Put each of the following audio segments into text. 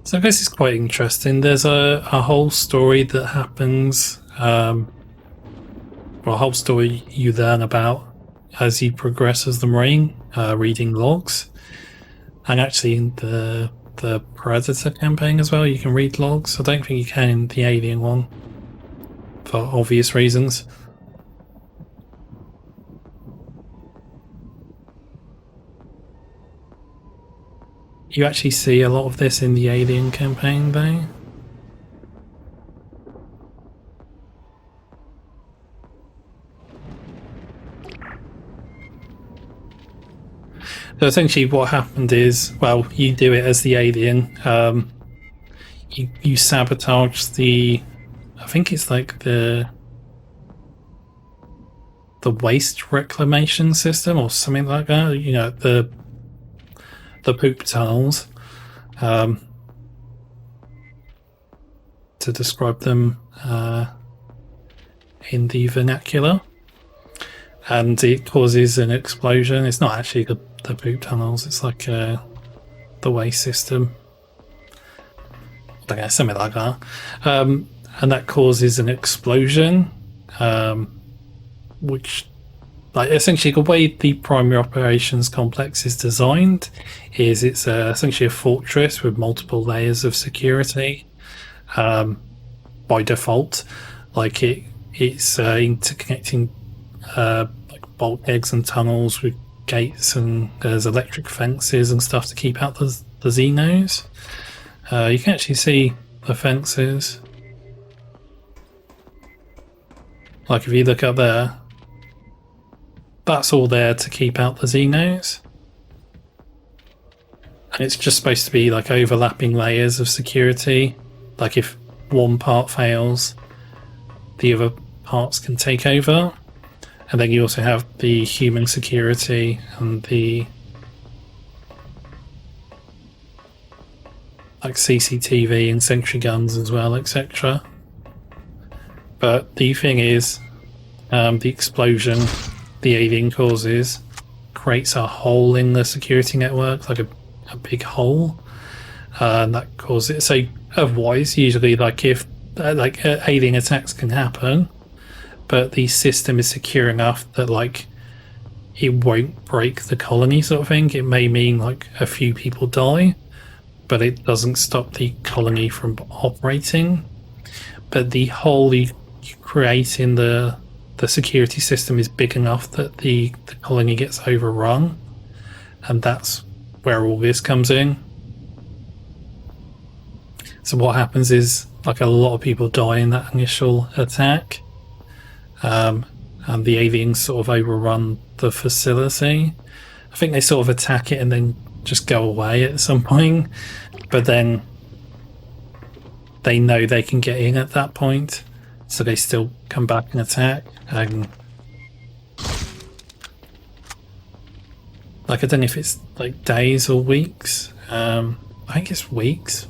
So this is quite interesting. There's a whole story that happens, well, a whole story you learn about as you progress as the Marine, reading logs. And actually in the Predator campaign as well, you can read logs. I don't think you can in the Alien one, for obvious reasons. You actually see a lot of this in the Alien campaign though. So essentially what happened is, well, you do it as the alien. You sabotage the, I think it's like the waste reclamation system or something like that. You know, the poop tunnels, to describe them in the vernacular, and it causes an explosion. It's not actually the poop tunnels, it's like the waste system, okay, something like that, and that causes an explosion, which, like, essentially the way the primary operations complex is designed is it's essentially a fortress with multiple layers of security, by default. Like it's interconnecting like bulkheads and tunnels with gates, and there's electric fences and stuff to keep out the Xenos. You can actually see the fences. Like if you look up there, that's all there to keep out the Xenos. And it's just supposed to be like overlapping layers of security. Like if one part fails, the other parts can take over. And then you also have the human security and the like CCTV and sentry guns as well, etc. But the thing is, the explosion the alien causes creates a hole in the security network, like a big hole, and that causes it. So otherwise, usually, like if alien attacks can happen, but the system is secure enough that like it won't break the colony, sort of thing. It may mean like a few people die, but it doesn't stop the colony from operating. But the hole you create in the security system is big enough that the colony gets overrun, and that's where all this comes in. So what happens is, like, a lot of people die in that initial attack, and the aliens sort of overrun the facility. I think they sort of attack it and then just go away at some point, but then they know they can get in at that point, so they still come back and attack. And like, I don't know if it's like days or weeks. I think it's weeks.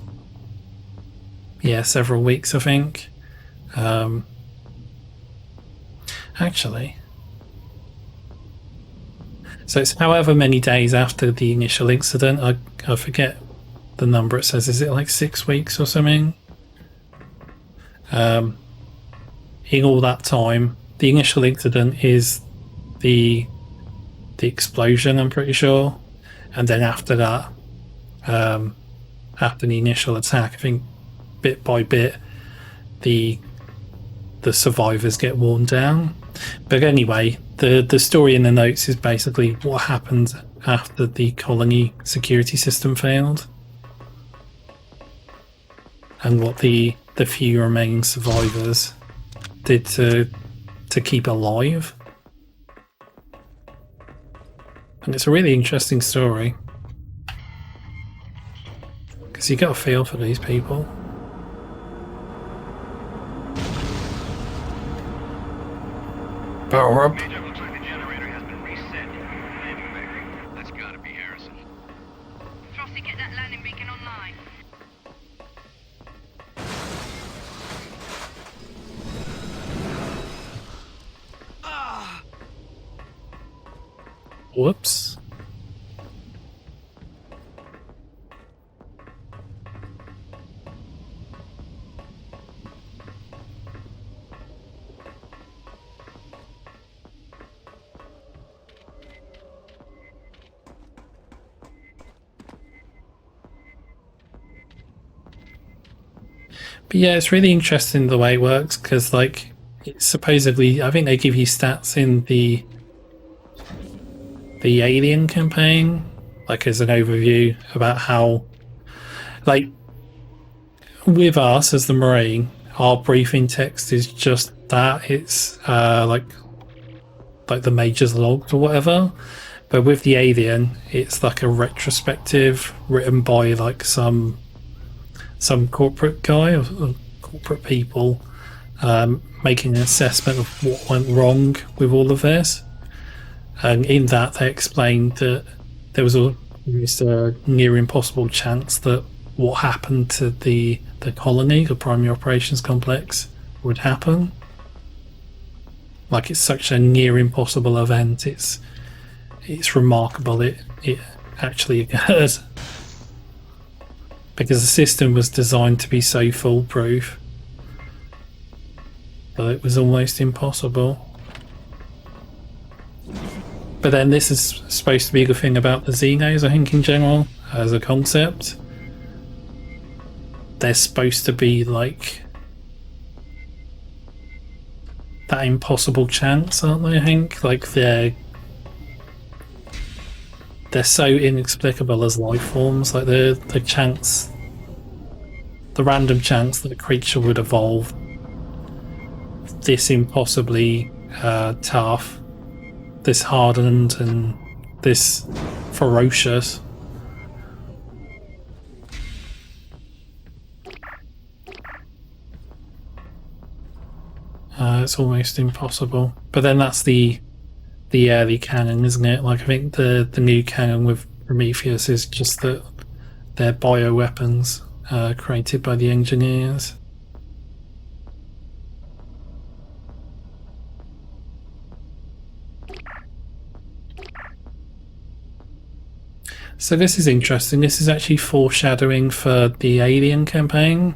Yeah, several weeks, I think. Actually, so it's however many days after the initial incident. I forget the number it says. Is it like 6 weeks or something? In all that time, the initial incident is the explosion, I'm pretty sure, and then after that, after the initial attack, I think bit by bit the survivors get worn down. But anyway, the story in the notes is basically what happened after the colony security system failed, and what the few remaining survivors did to keep alive. And it's a really interesting story, because you got a feel for these people. Power up. Major, looks like the generator has been reset. Landing rig. That's gotta be Harrison. Frosty, get that landing beacon online. Whoops. But yeah, it's really interesting the way it works because, like, it's supposedly, I think they give you stats in the Alien campaign, like as an overview about how, like, with us as the Marine, our briefing text is just that. It's like the Major's logs or whatever. But with the Alien, it's like a retrospective written by like some corporate guy or corporate people, making an assessment of what went wrong with all of this. And in that, they explained that there was almost a near impossible chance that what happened to the colony, the primary operations complex, would happen. Like, it's such a near impossible event. It's remarkable it actually occurred, because the system was designed to be so foolproof, but it was almost impossible. But then this is supposed to be the thing about the Xenos, I think, in general, as a concept. They're supposed to be like that impossible chance, aren't they, I think? Like, they're so inexplicable as life forms. Like, the chance, the random chance that a creature would evolve this impossibly tough, this hardened, and this ferocious. It's almost impossible. But then that's the early canon, isn't it? Like, I think the new canon with Prometheus is just that they're bioweapons created by the engineers. So this is interesting. This is actually foreshadowing for the Alien campaign.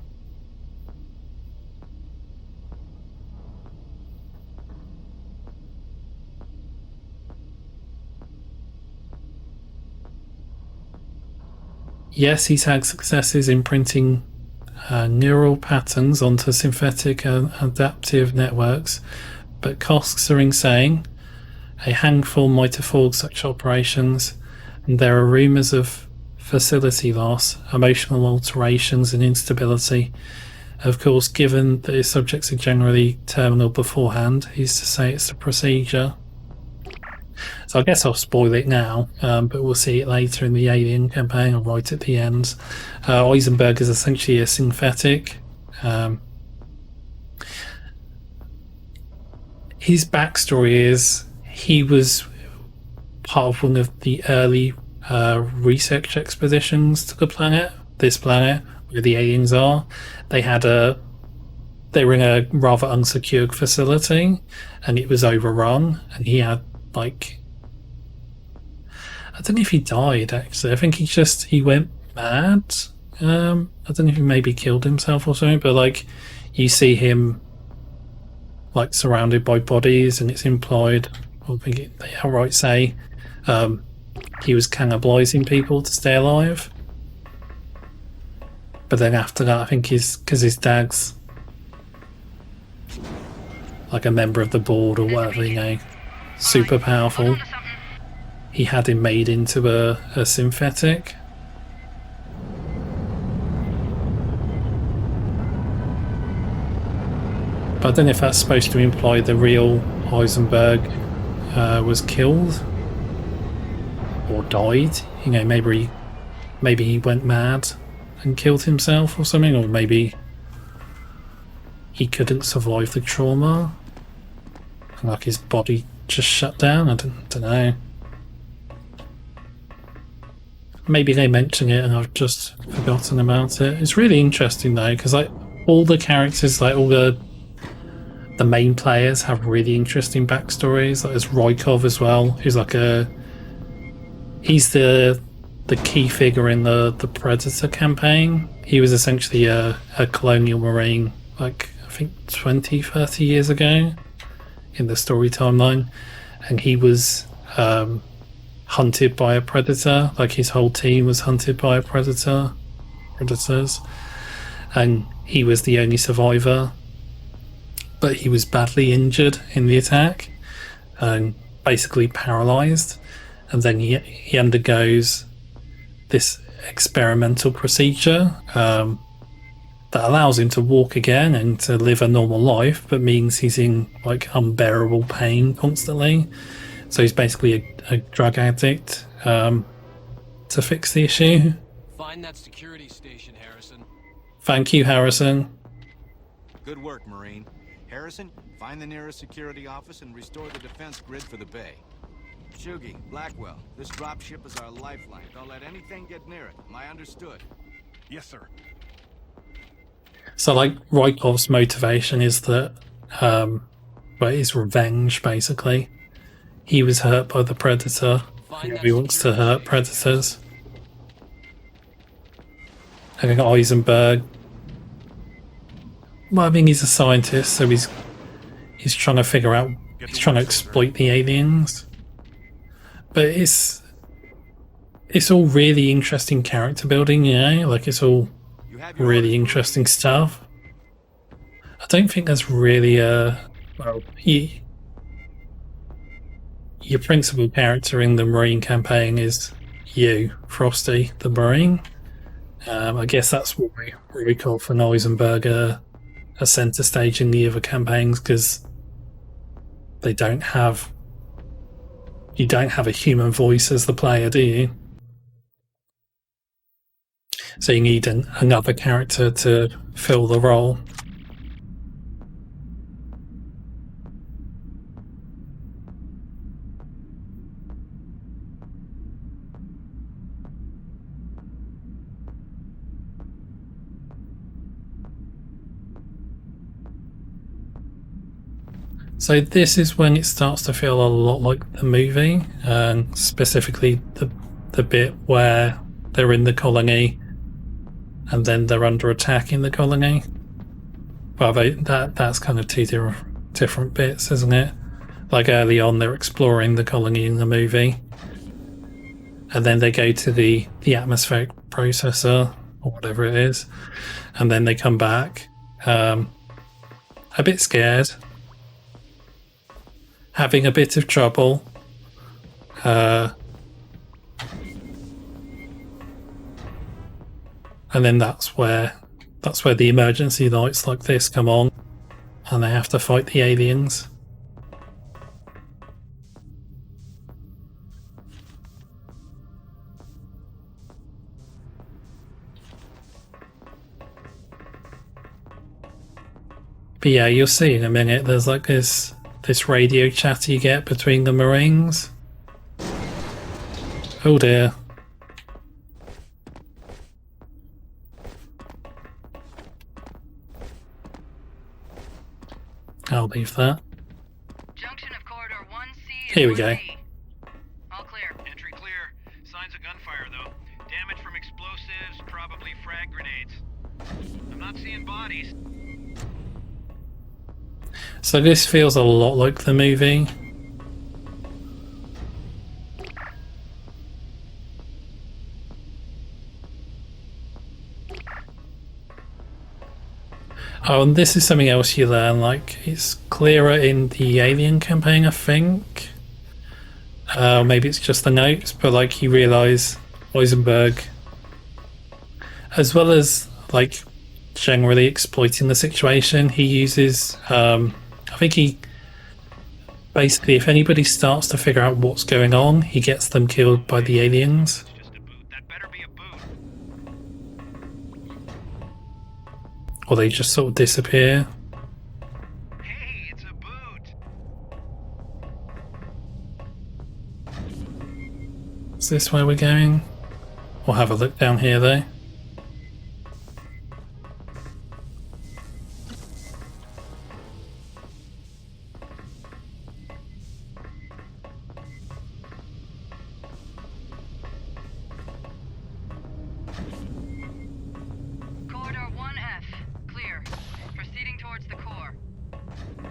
Yes, he's had successes in printing neural patterns onto synthetic and adaptive networks, but costs are insane. A handful might afford such operations, and there are rumours of facility loss, emotional alterations, and instability. Of course, given that his subjects are generally terminal beforehand, he's to say it's the procedure. So I guess I'll spoil it now, but we'll see it later in the Alien campaign, or right at the end. Eisenberg is essentially a synthetic. His backstory is he was part of one of the early research expeditions to the planet, this planet, where the aliens are. They were in a rather unsecured facility, and it was overrun, and he had, like, I don't know if he died, actually. I think he went mad. I don't know if he maybe killed himself or something, but, like, you see him, like, surrounded by bodies, and it's implied, I think they outright say, he was cannibalizing people to stay alive. But then after that, I think because his dad's like a member of the board or whatever, you know, super powerful, he had him made into a synthetic. But I don't know if that's supposed to imply the real Heisenberg was killed or died. You know, maybe he went mad and killed himself or something, or maybe he couldn't survive the trauma and, like, his body just shut down. I don't know. Maybe they mention it and I've just forgotten about it. It's really interesting though, because, like, all the characters, like all the main players have really interesting backstories. Like, there's Rykov as well, who's like he's the key figure in the Predator campaign. He was essentially a colonial marine, like, I think 20-30 years ago in the story timeline, and he was hunted by a predator. Like, his whole team was hunted by predators. and he was the only survivor, but he was badly injured in the attack and basically paralyzed. And then he undergoes this experimental procedure that allows him to walk again and to live a normal life, but means he's in like unbearable pain constantly. So he's basically a drug addict to fix the issue. Find that security station, Harrison. Thank you, Harrison. Good work, Marine. Harrison, find the nearest security office and restore the defense grid for the bay. Shugi, Blackwell, this dropship is our lifeline. Don't let anything get near it. Am I understood? Yes, sir. So, like, Rykov's motivation is that, his revenge, basically. He was hurt by the Predator. He wants to hurt Predators. I think Eisenberg. Well, I mean, he's a scientist, so he's trying to figure out. He's trying to exploit the aliens. But it's all really interesting character building, you know? Like, it's all really interesting stuff. I don't think there's really your principal character in the Marine campaign is you, Frosty, the Marine. I guess that's what we really call for Eisenberg a center stage in the other campaigns, because you don't have a human voice as the player, do you? So you need another character to fill the role. So this is when it starts to feel a lot like the movie, and specifically the bit where they're in the colony and then they're under attack in the colony. Well, that's kind of two different bits, isn't it? Like early on, they're exploring the colony in the movie, and then they go to the atmospheric processor or whatever it is, and then they come back a bit scared, having a bit of trouble. And then that's where the emergency lights like this come on, and they have to fight the aliens. But yeah, you'll see in a minute, there's like this radio chat you get between the Marines. Oh dear. I'll leave that. Junction of corridor 1C. Here we go. All clear. Entry clear. Signs of gunfire, though. Damage from explosives, probably frag grenades. I'm not seeing bodies. So this feels a lot like the movie. Oh, and this is something else you learn, like, it's clearer in the Alien campaign, I think. Maybe it's just the notes, but like you realise Eisenberg, as well as like generally exploiting the situation, he uses, I think he, basically if anybody starts to figure out what's going on, he gets them killed by the aliens. It's just a boot. That better be a boot. Or they just sort of disappear. Hey, it's a boot. Is this where we're going? We'll have a look down here though. Corridor 1F. Clear. Proceeding towards the core.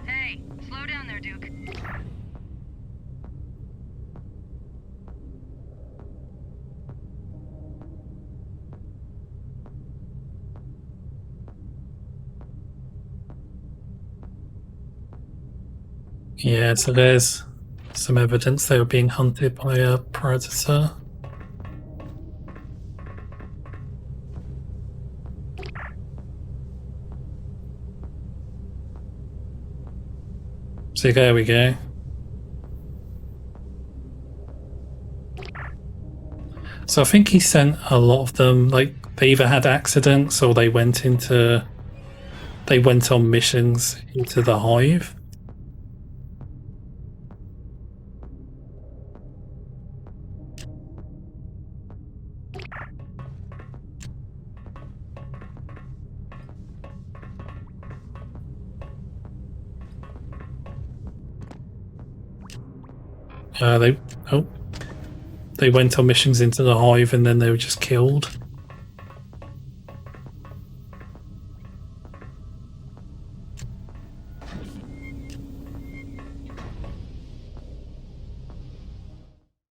Hey, slow down there, Duke. Yeah, so there's some evidence they were being hunted by a predator. So there we go. So I think he sent a lot of them, like they either had accidents or they went on missions into the hive. They went on missions into the hive and then they were just killed.